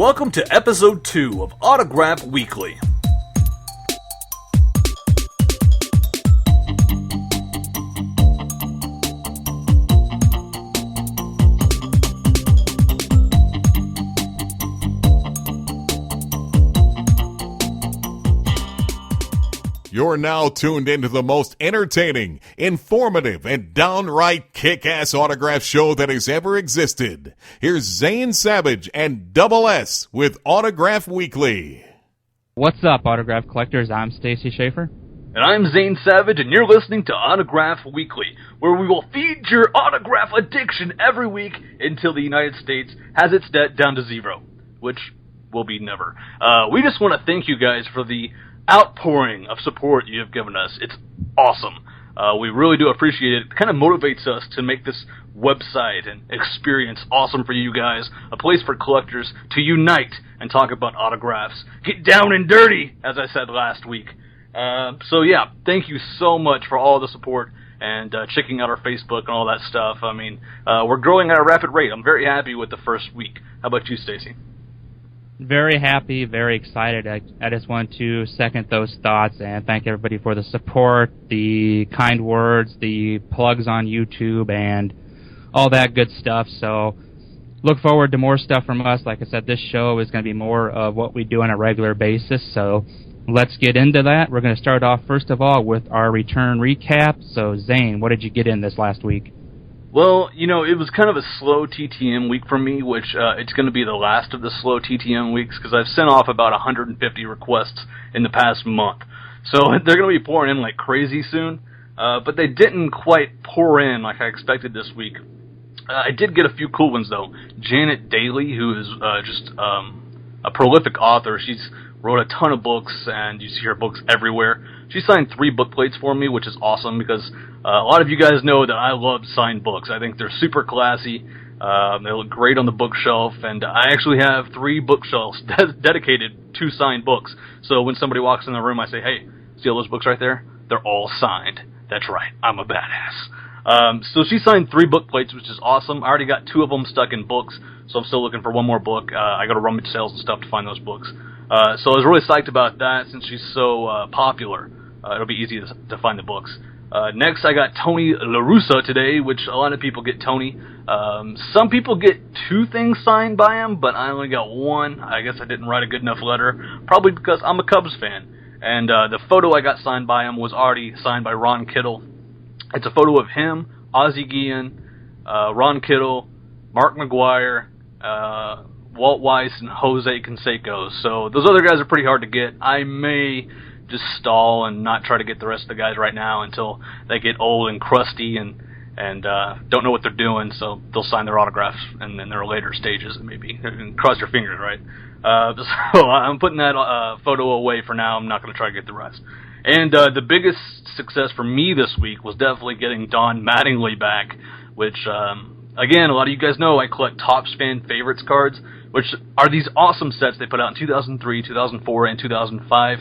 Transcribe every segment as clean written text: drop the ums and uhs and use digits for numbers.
Welcome to episode 2 of Autograph Weekly. You're now tuned into the most entertaining, informative, and downright kick-ass autograph show that has ever existed. Here's Zane Savage and Double S with Autograph Weekly. What's up, autograph collectors? I'm Stacy Schaefer. And I'm Zane Savage, and you're listening to Autograph Weekly, where we will feed your autograph addiction every week until the United States has its debt down to zero, which will be never. We just want to thank you guys for the outpouring of support you have given us. It's awesome. We really do appreciate it. It kind of motivates us to make this website and experience awesome for you guys, a place for collectors to unite and talk about autographs. Get down and dirty, as I said last week. So yeah, thank you so much for all the support and checking out our Facebook and all that stuff. I mean, we're growing at a rapid rate. I'm very happy with the first week. How about you, Stacy? Very happy, very excited. I just want to second those thoughts and thank everybody for the support, the kind words, the plugs on YouTube, and all that good stuff. So look forward to more stuff from us. Like I said, this show is going to be more of what we do on a regular basis. So let's get into that. We're going to start off, first of all, with our return recap. So, Zane, what did you get in this last week? Well, you know, it was kind of a slow TTM week for me, which it's going to be the last of the slow TTM weeks because I've sent off about 150 requests in the past month. So they're going to be pouring in like crazy soon, but they didn't quite pour in like I expected this week. I did get a few cool ones, though. Janet Daly, who is just a prolific author, she's wrote a ton of books, and you see her books everywhere. She signed 3 book plates for me, which is awesome, because a lot of you guys know that I love signed books. I think they're super classy. They look great on the bookshelf, and I actually have 3 bookshelves dedicated to signed books. So when somebody walks in the room, I say, hey, see all those books right there? They're all signed. That's right, I'm a badass. So she signed 3 book plates, which is awesome. I already got 2 of them stuck in books, so I'm still looking for one more book. I go to rummage sales and stuff to find those books. So I was really psyched about that since she's so popular. It'll be easy to find the books. Next, I got Tony LaRussa today, which a lot of people get Tony. Some people get 2 things signed by him, but I only got 1. I guess I didn't write a good enough letter, probably because I'm a Cubs fan. And the photo I got signed by him was already signed by Ron Kittle. It's a photo of him, Ozzie Guillen, Ron Kittle, Mark McGuire, Walt Weiss, and Jose Canseco. So those other guys are pretty hard to get. I may just stall and not try to get the rest of the guys right now until they get old and crusty and don't know what they're doing, so they'll sign their autographs in their later stages, maybe. Cross your fingers, right? So I'm putting that photo away for now. I'm not going to try to get the rest. And the biggest success for me this week was definitely getting Don Mattingly back, which, again, a lot of you guys know I collect Topps Fan Favorites cards, which are these awesome sets they put out in 2003, 2004, and 2005.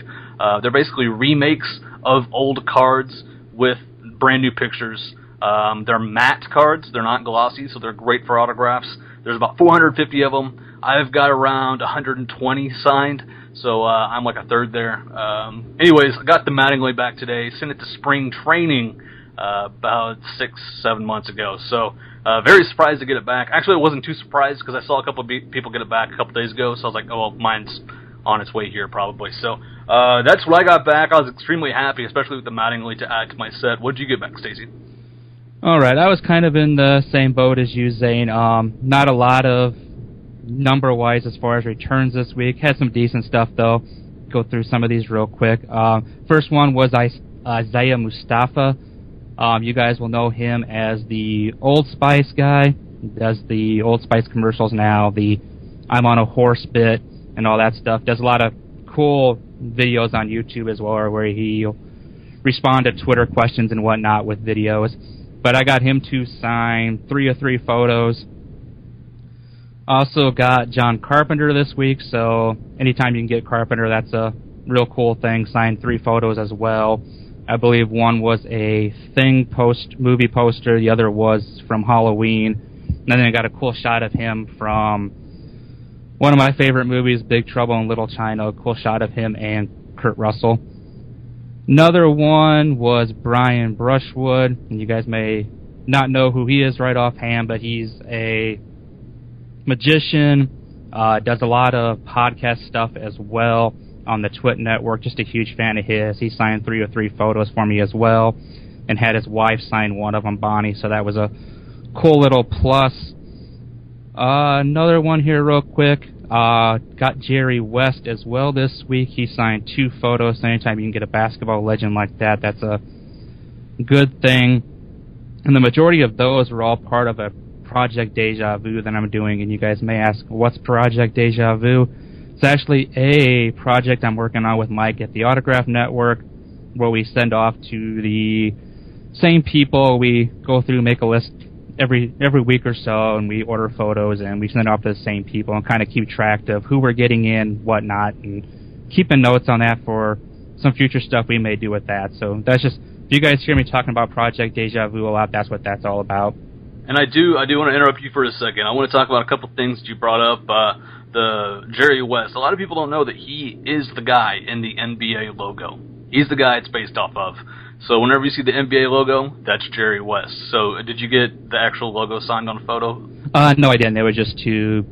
They're basically remakes of old cards with brand new pictures. They're matte cards. They're not glossy, so they're great for autographs. There's about 450 of them. I've got around 120 signed, so I'm like a third there. Anyways, I got the Mattingly back today. Sent it to spring training about 6-7 months ago. So very surprised to get it back. Actually, I wasn't too surprised because I saw a couple of people get it back a couple days ago. So I was like, oh, well, mine's on its way here probably. So that's what I got back. I was extremely happy, especially with the Mattingly to add to my set. What did you get back, Stacey? All right, I was kind of in the same boat as you, Zane. Not a lot of number-wise as far as returns this week. Had some decent stuff, though. Go through some of these real quick. First one was Isaiah Mustafa. You guys will know him as the Old Spice guy. He does the Old Spice commercials now, the I'm on a horse bit and all that stuff. Does a lot of cool videos on YouTube as well, where he'll respond to Twitter questions and whatnot with videos. But I got him to sign 3 of 3 photos. Also got John Carpenter this week, so anytime you can get Carpenter, that's a real cool thing. Signed 3 photos as well. I believe one was a Thing movie poster, the other was from Halloween. And then I got a cool shot of him from One of my favorite movies, Big Trouble in Little China. A cool shot of him and Kurt Russell. Another one was Brian Brushwood, and you guys may not know who he is right offhand, but he's a magician, does a lot of podcast stuff as well on the Twit Network. Just a huge fan of his. He signed 303 photos for me as well, and had his wife sign one of them, Bonnie, so that was a cool little plus. Another one here real quick. Got Jerry West as well this week. He signed 2 photos. So anytime you can get a basketball legend like that, that's a good thing. And the majority of those were all part of a Project Deja Vu that I'm doing. And you guys may ask, what's Project Deja Vu? It's actually a project I'm working on with Mike at the Autograph Network, where we send off to the same people. We go through, make a list every week or so, and we order photos, and we send it off to the same people and kind of keep track of who we're getting in, whatnot, and keeping notes on that for some future stuff we may do with that. So that's just, if you guys hear me talking about Project Deja Vu a lot, that's what that's all about. And I do want to interrupt you for a second. I want to talk about a couple things that you brought up. The Jerry West. A lot of people don't know that he is the guy in the NBA logo. He's the guy it's based off of. So whenever you see the NBA logo, that's Jerry West. So did you get the actual logo signed on a photo? No, I didn't. They were just 2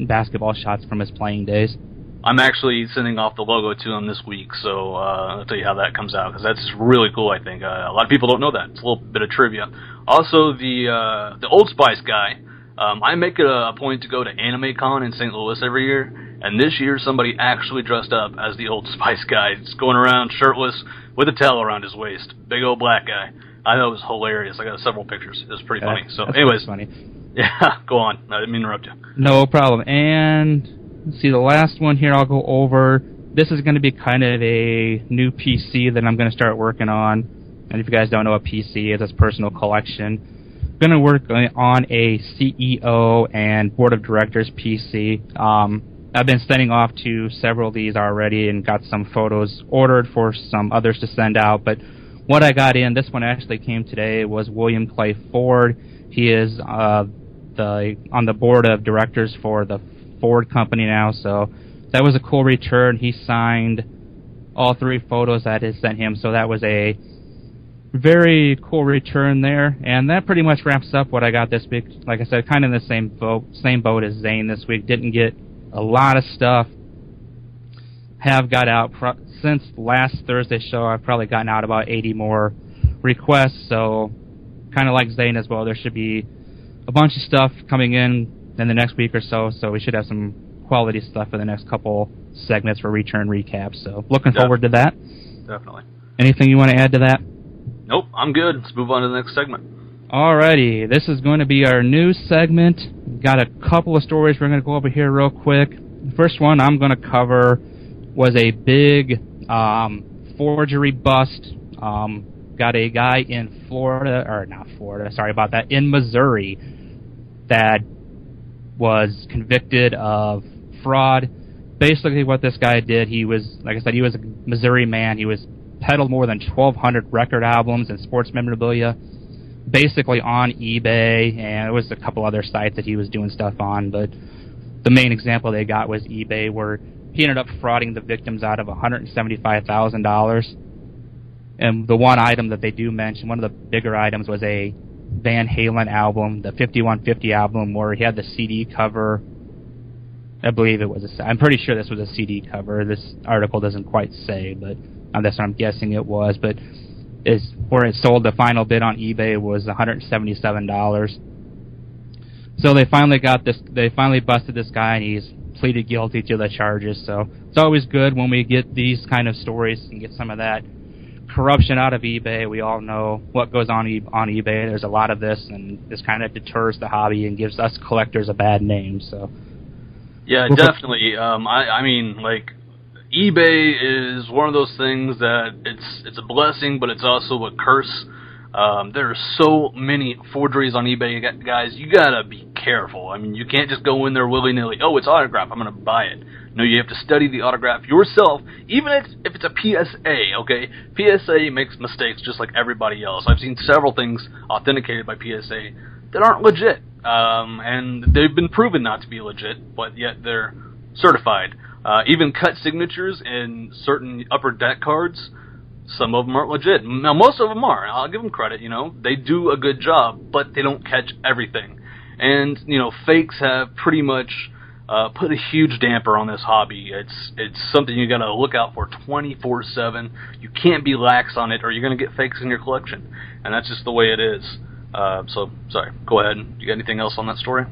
basketball shots from his playing days. I'm actually sending off the logo to him this week, so I'll tell you how that comes out, because that's really cool, I think. A lot of people don't know that. It's a little bit of trivia. Also, the Old Spice guy, I make it a point to go to Anime Con in St. Louis every year, and this year somebody actually dressed up as the Old Spice guy. He's going around shirtless with a towel around his waist. Big old black guy. I know it was hilarious. I got several pictures. It was pretty funny. So, anyways. Funny. Yeah, go on. I didn't mean to interrupt you. No problem. And, let's see, the last one here I'll go over. This is going to be kind of a new PC that I'm going to start working on. And if you guys don't know what PC is, it's personal collection. I'm going to work on a CEO and board of directors PC. I've been sending off to several of these already and got some photos ordered for some others to send out. But what I got in, this one actually came today, was William Clay Ford. He is on the board of directors for the Ford company now, so that was a cool return. He signed all 3 photos that I sent him, so that was a very cool return there. And that pretty much wraps up what I got this week. Like I said, kind of in the same boat as Zane this week. Didn't get a lot of stuff. Have got out since last Thursday show. I've probably gotten out about 80 more requests, so kind of like Zane as well, there should be a bunch of stuff coming in the next week or so, so we should have some quality stuff for the next couple segments for return recaps, so looking forward to that. Definitely. Anything you want to add to that? Nope, I'm good. Let's move on to the next segment. Alrighty, this is going to be our news segment. Got a couple of stories we're going to go over here real quick. The first one I'm going to cover was a big forgery bust. Got a guy in in Missouri that was convicted of fraud. Basically what this guy did, he was, like I said, he was a Missouri man. He was peddled more than 1,200 record albums and sports memorabilia, basically on eBay, and there was a couple other sites that he was doing stuff on, but the main example they got was eBay, where he ended up frauding the victims out of $175,000. And the one item that they do mention, one of the bigger items, was a Van Halen album, the 5150 album, where he had the CD cover. I believe it was I'm pretty sure this was a CD cover. This article doesn't quite say, but that's what I'm guessing it was. But where it sold, the final bid on eBay was $177. So they finally busted this guy, and he's pleaded guilty to the charges. So it's always good when we get these kind of stories and get some of that corruption out of eBay. We all know what goes on eBay. There's a lot of this, and this kind of deters the hobby and gives us collectors a bad name. So yeah, definitely. I mean, like, eBay is one of those things that it's a blessing, but it's also a curse. There are so many forgeries on eBay, guys. You gotta be careful. I mean, you can't just go in there willy-nilly. Oh, it's autograph, I'm gonna buy it. No, you have to study the autograph yourself, even if it's a PSA, okay? PSA makes mistakes just like everybody else. I've seen several things authenticated by PSA that aren't legit, and they've been proven not to be legit, but yet they're certified. Even cut signatures in certain upper deck cards, some of them aren't legit. Now, most of them are. I'll give them credit, they do a good job, but they don't catch everything. And, fakes have pretty much put a huge damper on this hobby. It's something you got to look out for 24/7. You can't be lax on it, or you're going to get fakes in your collection, and that's just the way it is. So, sorry. Go ahead. You got anything else on that story?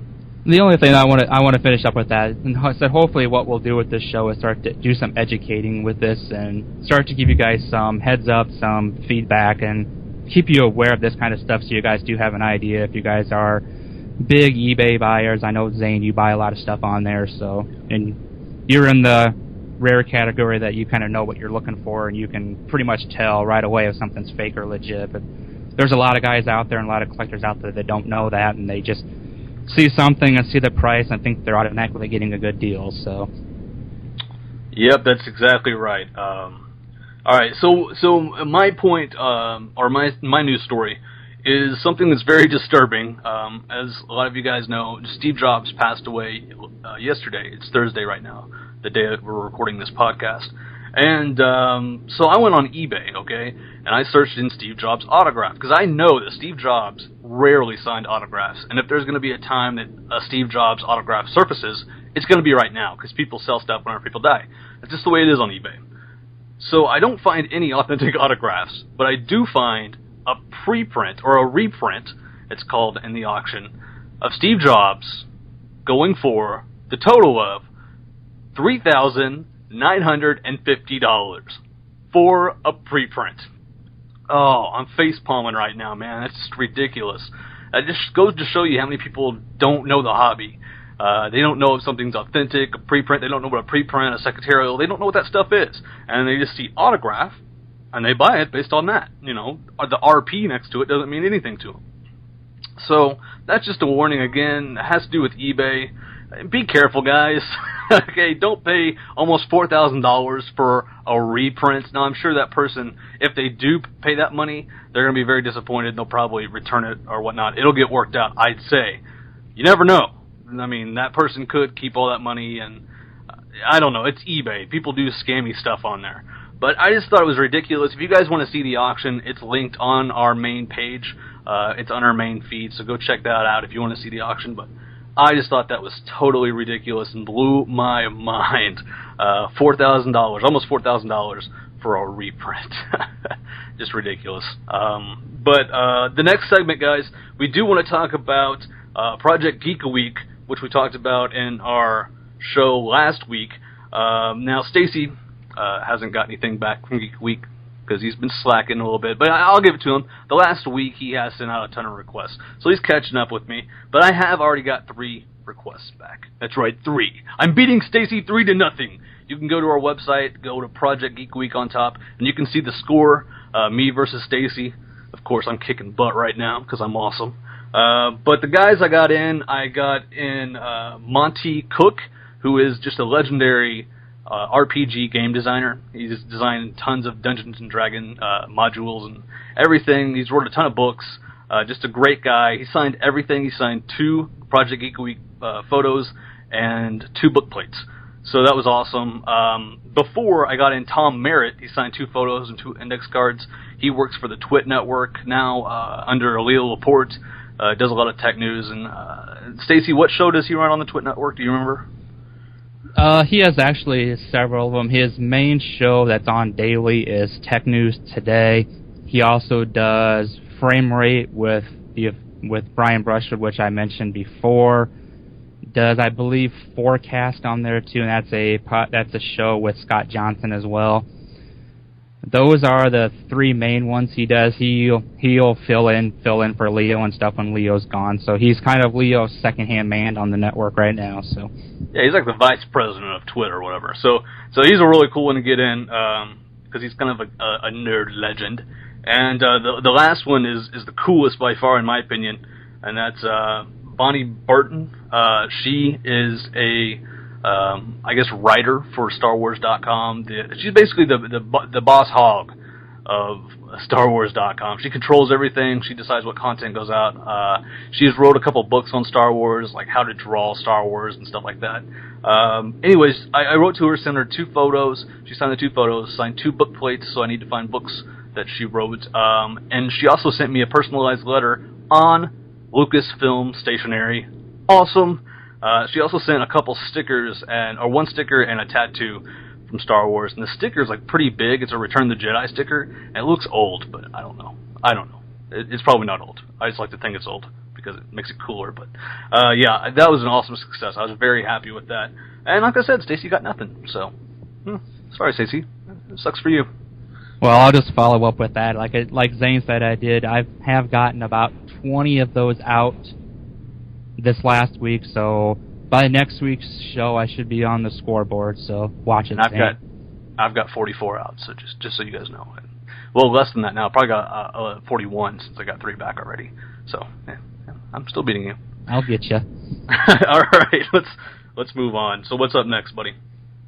The only thing I want to finish up with that, and so hopefully what we'll do with this show is start to do some educating with this and start to give you guys some heads up, some feedback, and keep you aware of this kind of stuff so you guys do have an idea if you guys are big eBay buyers. I know, Zane, you buy a lot of stuff on there, so, and you're in the rare category that you kind of know what you're looking for, and you can pretty much tell right away if something's fake or legit. But there's a lot of guys out there and a lot of collectors out there that don't know that, and they just see something and see the price and think they're automatically getting a good deal. So, yep, that's exactly right. All right, so my point, or my news story, is something that's very disturbing. As a lot of you guys know, Steve Jobs passed away yesterday. It's Thursday right now, the day that we're recording this podcast. And so I went on eBay, okay, and I searched in Steve Jobs autograph, because I know that Steve Jobs rarely signed autographs, and if there's going to be a time that a Steve Jobs autograph surfaces, it's going to be right now, because people sell stuff whenever people die. That's just the way it is on eBay. So I don't find any authentic autographs, but I do find a preprint, or a reprint, it's called in the auction, of Steve Jobs going for the total of $3,950 for a preprint. Oh, I'm face palming right now, man. That's just ridiculous. It just goes to show you how many people don't know the hobby. They don't know if something's authentic, a preprint. They don't know what a preprint, a secretarial. They don't know what that stuff is. And they just see autograph, and they buy it based on that. The RP next to it doesn't mean anything to them. So that's just a warning again. It has to do with eBay. Be careful, guys. Okay, don't pay almost $4,000 for a reprint. Now, I'm sure that person, if they do pay that money, they're going to be very disappointed. They'll probably return it or whatnot. It'll get worked out, I'd say. You never know. I mean, that person could keep all that money, and I don't know. It's eBay. People do scammy stuff on there. But I just thought it was ridiculous. If you guys want to see the auction, it's linked on our main page. It's on our main feed, so go check that out if you want to see the auction. But I just thought that was totally ridiculous and blew my mind. $4,000, almost $4,000 for a reprint. Just ridiculous. But the next segment, guys, we do want to talk about Project Geek a Week, which we talked about in our show last week. Now, Stacy hasn't got anything back from Geek a Week because he's been slacking a little bit, but I'll give it to him. The last week, he has sent out a ton of requests, so he's catching up with me, but I have already got 3 requests back. That's right, 3. I'm beating Stacy 3-0. You can go to our website, go to Project Geek Week on top, and you can see the score, me versus Stacy. Of course, I'm kicking butt right now because I'm awesome. But the guys I got in Monty Cook, who is just a legendary RPG game designer. He's designed tons of Dungeons & Dragons modules and everything. He's wrote a ton of books. Just a great guy. He signed everything. He signed 2 Project Geek Week photos and 2 book plates. So that was awesome. Before I got in Tom Merritt, he signed 2 photos and 2 index cards. He works for the Twit Network now under Leo Laporte. Does a lot of tech news. And Stacy, what show does he run on the Twit Network? Do you remember? He has actually several of them. His main show that's on daily is Tech News Today. He also does Frame Rate with Brian Brushwood, which I mentioned before. Does, I believe, Forecast on there too, and that's a show with Scott Johnson as well. Those are the 3 main ones he does. He'll fill in for Leo and stuff when Leo's gone. So he's kind of Leo's second-hand man on the network right now. So yeah, he's like the vice president of Twitter or whatever. So he's a really cool one to get in because he's kind of a nerd legend. And the last one is the coolest by far in my opinion, and that's Bonnie Burton. She is a I guess writer for StarWars.com. She's basically the boss hog of StarWars.com. She controls everything. She decides what content goes out. She has wrote a couple books on Star Wars, like how to draw Star Wars and stuff like that. Anyways, I wrote to her, sent her 2 photos. She signed the 2 photos, signed 2 book plates, so I need to find books that she wrote. And she also sent me a personalized letter on Lucasfilm stationery. Awesome. She also sent a couple stickers, or 1 sticker and a tattoo from Star Wars, and the sticker is like pretty big. It's a Return the Jedi sticker, and it looks old, but I don't know. It's probably not old. I just like to think it's old because it makes it cooler. But yeah, that was an awesome success. I was very happy with that. And like I said, Stacy got nothing. So sorry, Stacy. It sucks for you. Well, I'll just follow up with that. Like Zane said, I have gotten about 20 of those out this last week, so by next week's show, I should be on the scoreboard. So watch it. I've got 44 out. So just so you guys know, well, less than that now. Probably got 41 since I got 3 back already. So yeah, I'm still beating you. I'll get you. All right, let's move on. So what's up next, buddy?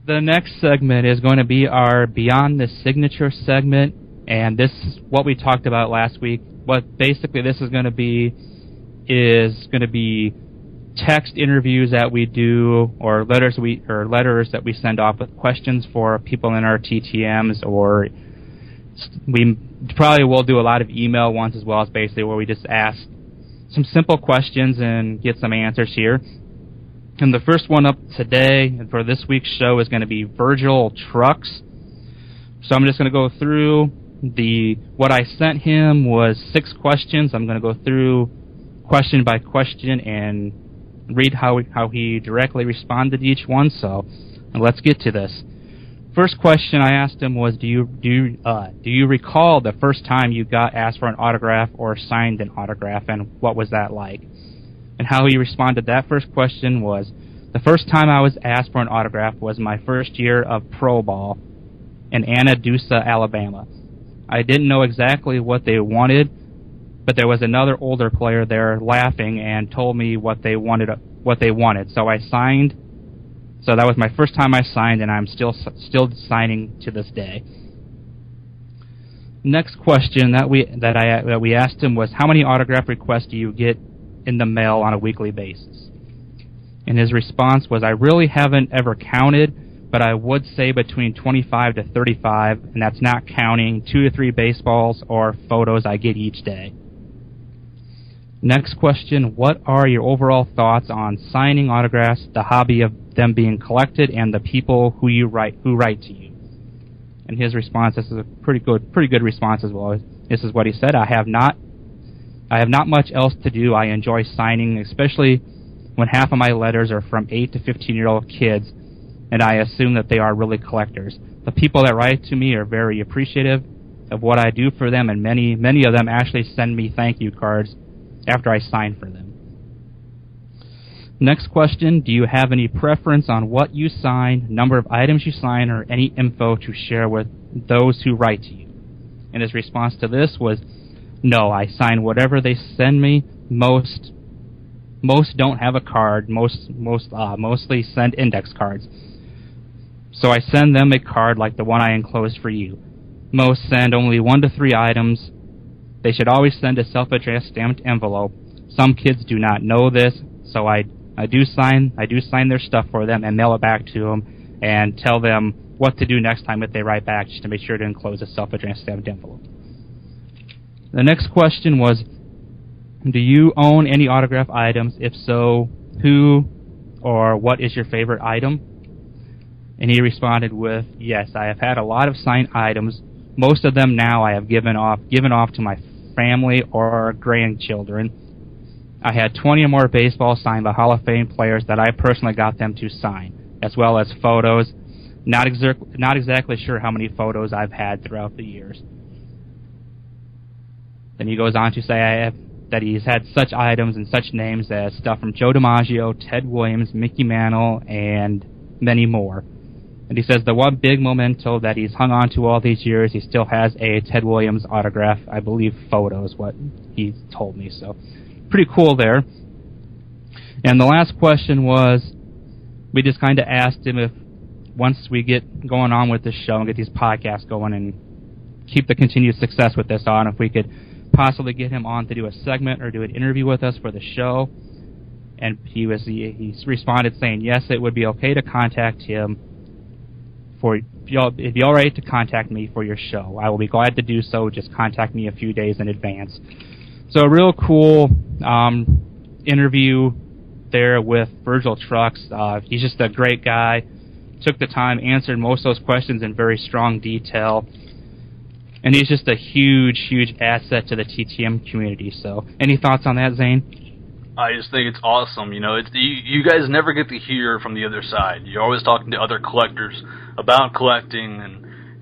The next segment is going to be our Beyond the Signature segment, and this is what we talked about last week. What basically this is going to be text interviews that we do, or letters that we send off with questions for people in our TTMs, or we probably will do a lot of email ones as well, as basically where we just ask some simple questions and get some answers here. And the first one up today for this week's show is going to be Virgil Trucks. So I'm just going to go through what I sent him was 6 questions. I'm going to go through question by question and read how he directly responded to each one. So let's get to this. First question I asked him was, do you recall the first time you got asked for an autograph or signed an autograph, and what was that like? And how he responded to that first question was, the first time I was asked for an autograph was my first year of pro ball in Anadusa, Alabama. I didn't know exactly what they wanted, but there was another older player there laughing and told me what they wanted. So I signed. So that was my first time I signed, and I'm still signing to this day. Next question that we asked him was, how many autograph requests do you get in the mail on a weekly basis? And his response was, I really haven't ever counted, but I would say between 25 to 35, and that's not counting 2 to 3 baseballs or photos I get each day. Next question, what are your overall thoughts on signing autographs, the hobby of them being collected, and the people who write to you? And his response, this is a pretty good response as well. This is what he said, I have not much else to do. I enjoy signing, especially when half of my letters are from 8 to 15-year-old kids, and I assume that they are really collectors. The people that write to me are very appreciative of what I do for them, and many of them actually send me thank you cards after I sign for them. Next question, do you have any preference on what you sign, number of items you sign, or any info to share with those who write to you? And his response to this was, no, I sign whatever they send me. Most don't have a card. Mostly send index cards. So I send them a card like the one I enclosed for you. Most send only 1 to 3 items. They should always send a self-addressed stamped envelope. Some kids do not know this, so I do sign their stuff for them and mail it back to them and tell them what to do next time if they write back, just to make sure to enclose a self-addressed stamped envelope. The next question was, do you own any autograph items? If so, who or what is your favorite item? And he responded with, yes, I have had a lot of signed items. Most of them now I have given off to my family or grandchildren. I had 20 or more baseballs signed by Hall of Fame players that I personally got them to sign, as well as photos. Not exactly sure how many photos I've had throughout the years. Then he goes on to say that he's had such items and such names as stuff from Joe DiMaggio, Ted Williams, Mickey Mantle, and many more. And he says the one big memento that he's hung on to all these years, he still has a Ted Williams autograph, I believe photo is what he told me. So pretty cool there. And the last question was, we just kind of asked him if once we get going on with this show and get these podcasts going and keep the continued success with this on, if we could possibly get him on to do a segment or do an interview with us for the show. And he responded saying yes, it would be okay to contact him it'd be all right to contact me for your show. I will be glad to do so. Just contact me a few days in advance. So a real cool interview there with Virgil Trucks. He's just a great guy. Took the time, answered most of those questions in very strong detail. And he's just a huge, huge asset to the TTM community. So any thoughts on that, Zane? I just think it's awesome. You know, you guys never get to hear from the other side. You're always talking to other collectors about collecting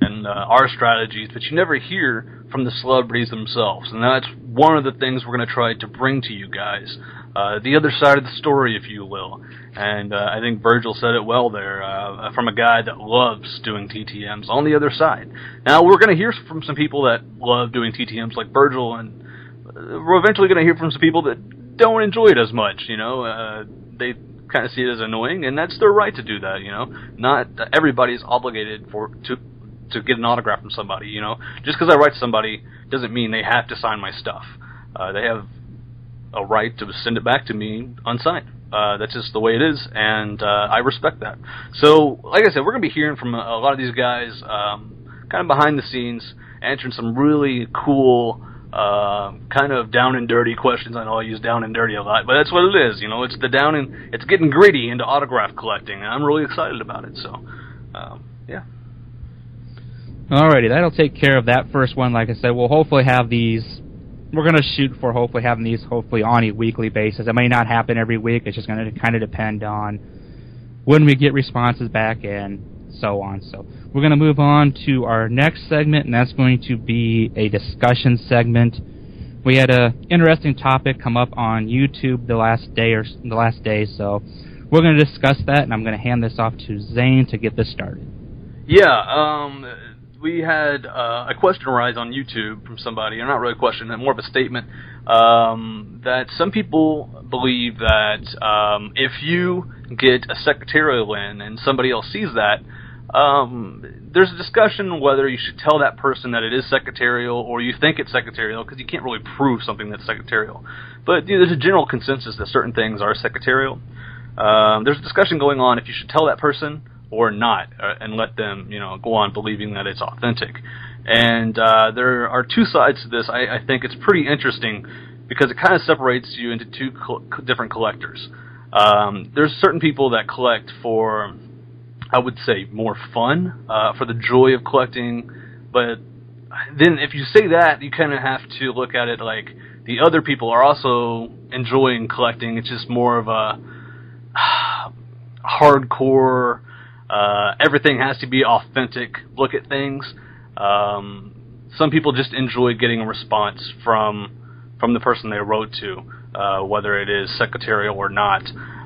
and our strategies, but you never hear from the celebrities themselves. And that's one of the things we're going to try to bring to you guys, the other side of the story, if you will. And I think Virgil said it well there, from a guy that loves doing TTMs on the other side. Now, we're going to hear from some people that love doing TTMs like Virgil, and we're eventually going to hear from some people that don't enjoy it as much, you know. They kind of see it as annoying, and that's their right to do that, you know. Not everybody's obligated to get an autograph from somebody, you know. Just because I write to somebody doesn't mean they have to sign my stuff. They have a right to send it back to me unsigned. That's just the way it is, and I respect that. So, like I said, we're going to be hearing from a lot of these guys kind of behind the scenes, answering some really cool kind of down and dirty questions. I know I use down and dirty a lot, but that's what it is. You know, it's it's getting gritty into autograph collecting, and I'm really excited about it. So, yeah. Alrighty, that'll take care of that first one. Like I said, we'll hopefully have these. We're going to shoot for hopefully having these on a weekly basis. It may not happen every week. It's just going to kind of depend on when we get responses back and so on. So we're going to move on to our next segment, and that's going to be a discussion segment. We had an interesting topic come up on YouTube the last day, so we're going to discuss that, and I'm going to hand this off to Zane to get this started. Yeah, we had a question arise on YouTube from somebody, or not really a question, more of a statement, that some people believe that if you get a secretarial in and somebody else sees that, there's a discussion whether you should tell that person that it is secretarial or you think it's secretarial, because you can't really prove something that's secretarial. But there's a general consensus that certain things are secretarial. There's a discussion going on if you should tell that person or not, and let them, go on believing that it's authentic. And there are two sides to this. I think it's pretty interesting because it kind of separates you into two different collectors. There's certain people that collect for, I would say, more fun, for the joy of collecting. But then if you say that, you kind of have to look at it like the other people are also enjoying collecting. It's just more of a hardcore, everything has to be authentic look at things. Some people just enjoy getting a response from the person they wrote to, whether it is secretarial or not.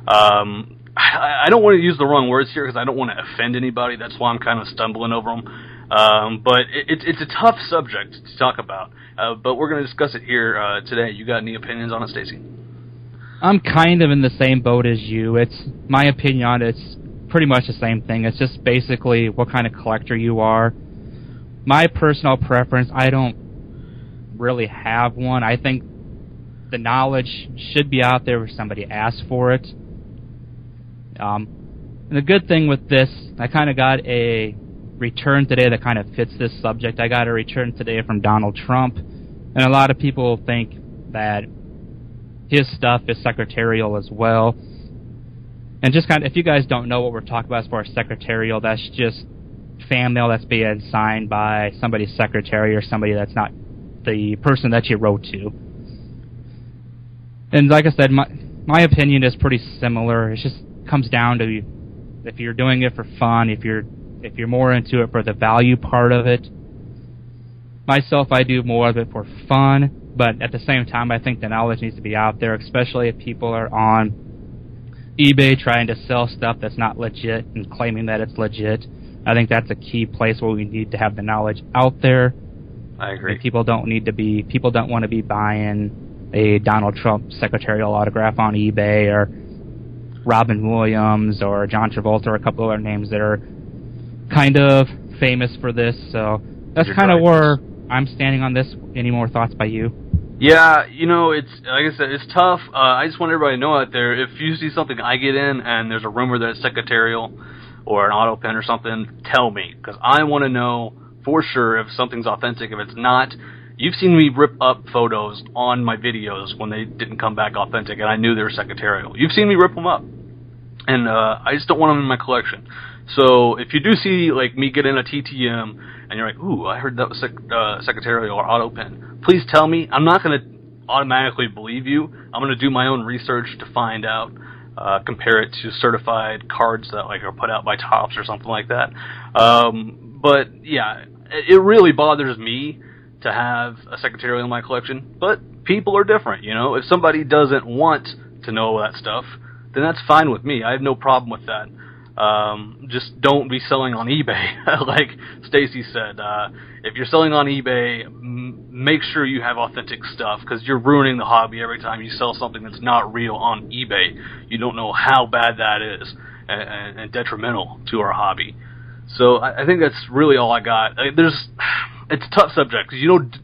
I don't want to use the wrong words here because I don't want to offend anybody. That's why I'm kind of stumbling over them. But it's a tough subject to talk about. But we're going to discuss it here today. You got any opinions on it, Stacy? I'm kind of in the same boat as you. It's my opinion on it. It's pretty much the same thing. It's just basically what kind of collector you are. My personal preference, I don't really have one. I think the knowledge should be out there if somebody asks for it. And the good thing with this, I kind of got a return today that kind of fits this subject. I got a return today from Donald Trump, and a lot of people think that his stuff is secretarial as well. And just kind of, if you guys don't know what we're talking about as far as secretarial, that's just fan mail that's being signed by somebody's secretary or somebody that's not the person that you wrote to. And like I said, my opinion is pretty similar. It just comes down to if you're doing it for fun, if you're more into it for the value part of it. Myself, I do more of it for fun, but at the same time, I think the knowledge needs to be out there, especially if people are on eBay trying to sell stuff that's not legit and claiming that it's legit. I think that's a key place where we need to have the knowledge out there. I agree. People don't want to be buying a Donald Trump secretarial autograph on eBay, or Robin Williams or John Travolta, or a couple other names that are kind of famous for this. So that's kind of where I'm standing on this. Any more thoughts by you? Yeah, it's like I said, it's tough. I just want everybody to know out there, if you see something I get in and there's a rumor that it's secretarial or an auto pen or something, tell me, because I want to know for sure if something's authentic. If it's not, you've seen me rip up photos on my videos when they didn't come back authentic, and I knew they were secretarial. You've seen me rip them up, and I just don't want them in my collection. So if you do see like me get in a TTM and you're like, ooh, I heard that was secretarial or auto pen, please tell me. I'm not going to automatically believe you. I'm going to do my own research to find out, compare it to certified cards that like are put out by Topps or something like that. But yeah, it really bothers me to have a secretarial in my collection. But people are different, If somebody doesn't want to know that stuff, then that's fine with me. I have no problem with that. Just don't be selling on eBay. Like Stacy said, if you're selling on eBay, make sure you have authentic stuff, because you're ruining the hobby every time you sell something that's not real on eBay. You don't know how bad that is and detrimental to our hobby. So I think that's really all I got. It's a tough subject, because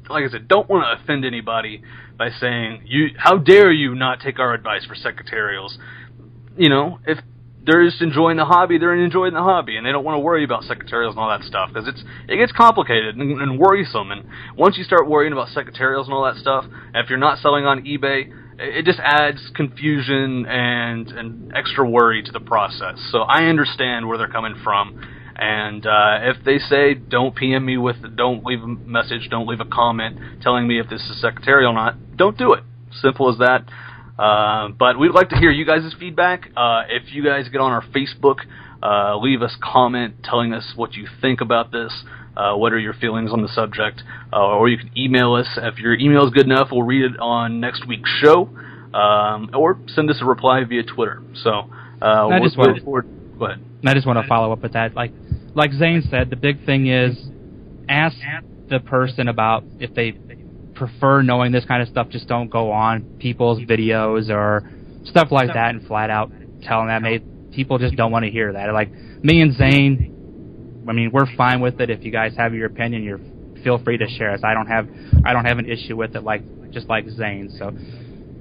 like I said, don't want to offend anybody by saying, how dare you not take our advice for secretarials. If they're just enjoying the hobby, they're enjoying the hobby, and they don't want to worry about secretarials and all that stuff, because it gets complicated and worrisome. And once you start worrying about secretarials and all that stuff, if you're not selling on eBay, it just adds confusion and extra worry to the process. So I understand where they're coming from. And if they say, don't PM me don't leave a message, don't leave a comment telling me if this is secretarial or not, don't do it. Simple as that. But we'd like to hear you guys' feedback. If you guys get on our Facebook, leave us a comment telling us what you think about this, what are your feelings on the subject, or you can email us. If your email is good enough, we'll read it on next week's show, or send us a reply via Twitter. So we'll look forward. Go ahead. And I just want to follow up with that. Like Zane said, the big thing is ask the person about if they prefer knowing this kind of stuff. Just don't go on people's videos or stuff like that and flat out telling them, hey, people just don't want to hear that. Like me and Zane, I mean, we're fine with it. If you guys have your opinion, feel free to share it. I don't have an issue with it, just like Zane. So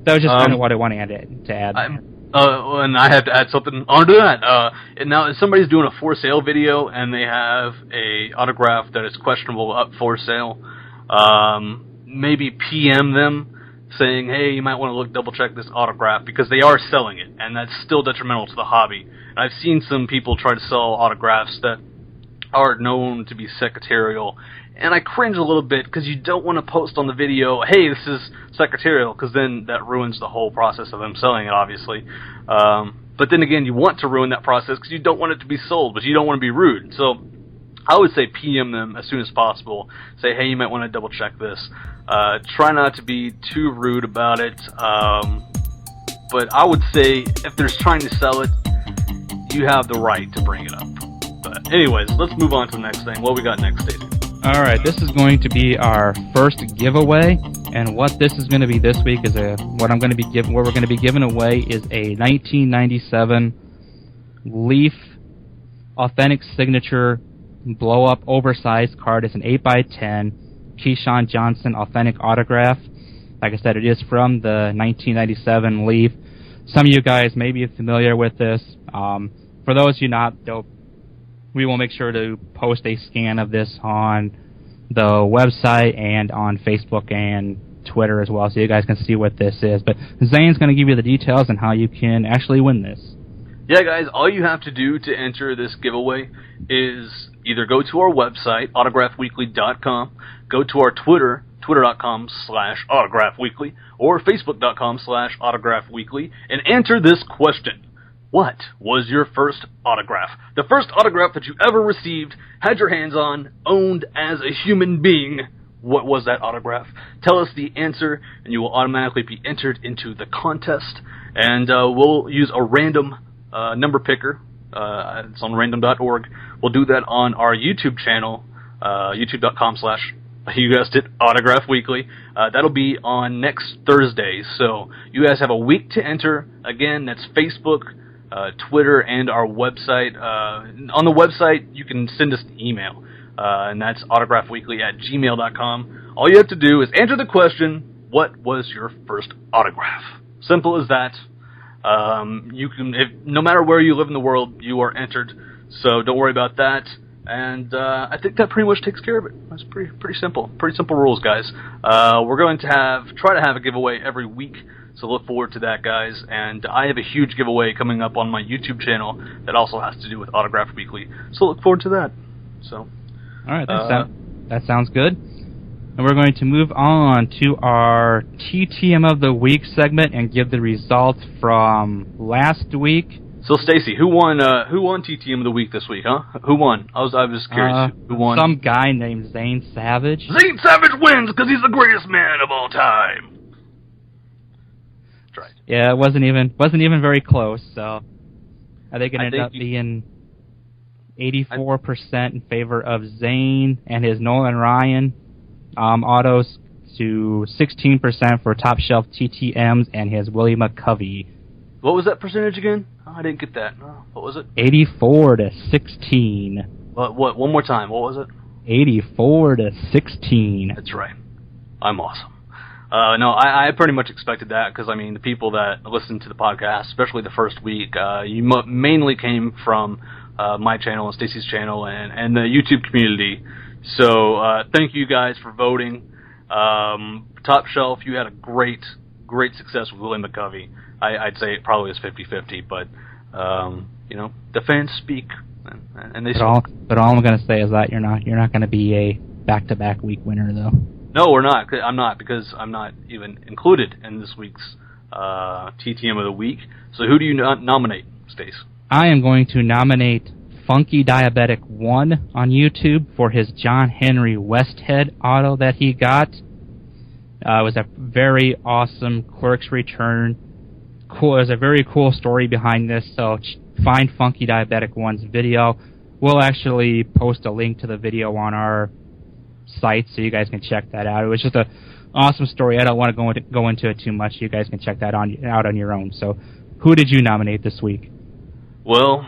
that was just kind of what I wanted to add. And I have to add something onto that. And now, if somebody's doing a for sale video and they have a autograph that is questionable up for sale, maybe PM them saying, hey, you might want to double check this autograph, because they are selling it, and that's still detrimental to the hobby. And I've seen some people try to sell autographs that are known to be secretarial, and I cringe a little bit, because you don't want to post on the video, hey, this is secretarial, because then that ruins the whole process of them selling it, obviously. But then again, you want to ruin that process because you don't want it to be sold, but you don't want to be rude. So I would say PM them as soon as possible. Say, hey, you might want to double check this. Try not to be too rude about it. But I would say if they're trying to sell it, you have the right to bring it up. But anyways, let's move on to the next thing. What we got next, Stacey? All right, this is going to be our first giveaway, and what this is going to be this week is what we're going to be giving away is a 1997 Leaf authentic signature blow-up oversized card. It's an 8x10 Keyshawn Johnson authentic autograph. Like I said, it is from the 1997 Leaf. Some of you guys may be familiar with this. For those of you not, we will make sure to post a scan of this on the website and on Facebook and Twitter as well, so you guys can see what this is. But Zane's going to give you the details on how you can actually win this. Yeah, guys, all you have to do to enter this giveaway is either go to our website, autographweekly.com, go to our Twitter, twitter.com/autographweekly, or facebook.com/autographweekly, and enter this question. What was your first autograph? The first autograph that you ever received, had your hands on, owned as a human being. What was that autograph? Tell us the answer, and you will automatically be entered into the contest. And we'll use a random number picker. It's on random.org. We'll do that on our YouTube channel, youtube.com/you guessed it, Autograph Weekly. That'll be on next Thursday. So you guys have a week to enter. Again, that's Facebook, Twitter, and our website. On the website, you can send us an email. and that's autographweekly@gmail.com. All you have to do is answer the question, what was your first autograph? Simple as that. You can, no matter where you live in the world, you are entered, so don't worry about that. And I think that pretty much takes care of it. That's pretty simple. Pretty simple rules, guys. We're going to try to have a giveaway every week, so look forward to that, guys. And I have a huge giveaway coming up on my YouTube channel that also has to do with Autograph Weekly, so look forward to that. So, all right, that sounds good. And we're going to move on to our TTM of the Week segment and give the results from last week. So, Stacy, who won TTM of the Week this week, huh? Who won? I was just curious. Who won? Some guy named Zane Savage. Zane Savage wins because he's the greatest man of all time. That's right. Yeah, it wasn't even very close. So I think it ended up being 84% in favor of Zane and his Nolan Ryan autos to 16% for Top Shelf TTMs and his Willie McCovey. What was that percentage again? Oh, I didn't get that. Oh, what was it? 84 to 16. What? One more time. What was it? 84 to 16. That's right. I'm awesome. No, I pretty much expected that because, I mean, the people that listened to the podcast, especially the first week, you mainly came from my channel and Stacy's channel and the YouTube community. So thank you guys for voting. Top Shelf, you had a great success with Willie McCovey. I'd say it probably was 50-50, but the fans speak, and they. But all I'm going to say is that you're not going to be a back-to-back week winner, though. No, we're not. I'm not, because I'm not even included in this week's TTM of the Week. So who do you nominate, Stace? I am going to nominate Funky Diabetic 1 on YouTube for his John Henry Westhead auto that he got. It was a very awesome Clerk's Return. Cool. There's a very cool story behind this, so find Funky Diabetic 1's video. We'll actually post a link to the video on our site so you guys can check that out. It was just an awesome story. I don't want to go into it too much. You guys can check that out on your own. So who did you nominate this week? Well,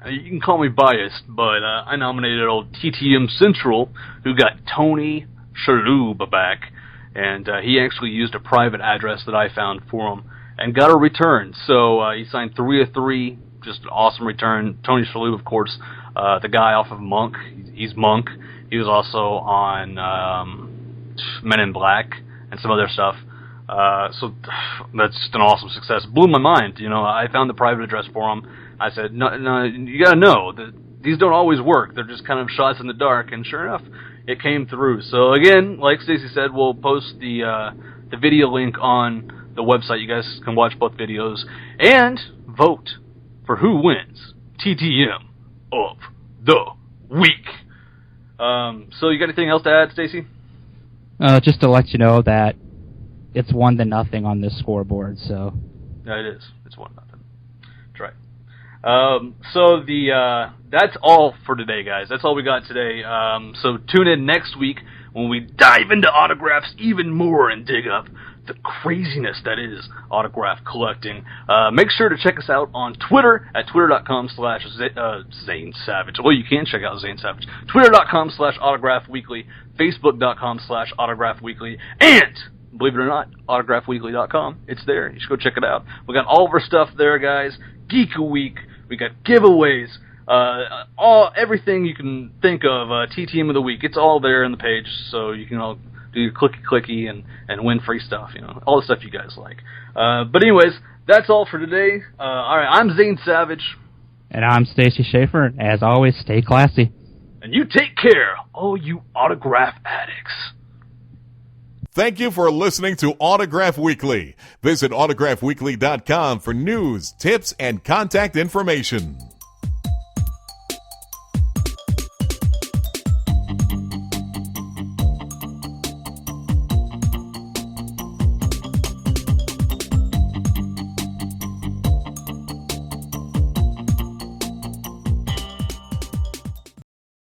you can call me biased, but I nominated old TTM Central, who got Tony Shalhoub back, and he actually used a private address that I found for him and got a return. So he signed 3 of 3, just an awesome return. Tony Shalhoub, of course, the guy off of Monk. He's Monk. He was also on Men in Black and some other stuff. So that's just an awesome success. Blew my mind. I found the private address for him. I said, no, you gotta know that these don't always work. They're just kind of shots in the dark. And sure enough, it came through. So again, like Stacy said, we'll post the video link on the website. You guys can watch both videos and vote for who wins TTM of the Week. So you got anything else to add, Stacy? Just to let you know that it's 1-0 on this scoreboard. So yeah, it is. It's 1-0. That's right. So that's all for today, guys. That's all we got today. So tune in next week when we dive into autographs even more and dig up the craziness that is autograph collecting. Make sure to check us out on Twitter at twitter.com/Zane Savage. Well, you can check out Zane Savage. Twitter.com/AutographWeekly, Facebook.com/AutographWeekly, and believe it or not, AutographWeekly.com. It's there. You should go check it out. We got all of our stuff there, guys. Geek a Week. We got giveaways. Everything you can think of. TTM of the Week. It's all there on the page, so you can all do your clicky and win free stuff. All the stuff you guys like. But anyways, that's all for today. All right, I'm Zane Savage. And I'm Stacy Schaefer. As always, stay classy. And you take care, all you autograph addicts. Thank you for listening to Autograph Weekly. Visit autographweekly.com for news, tips, and contact information.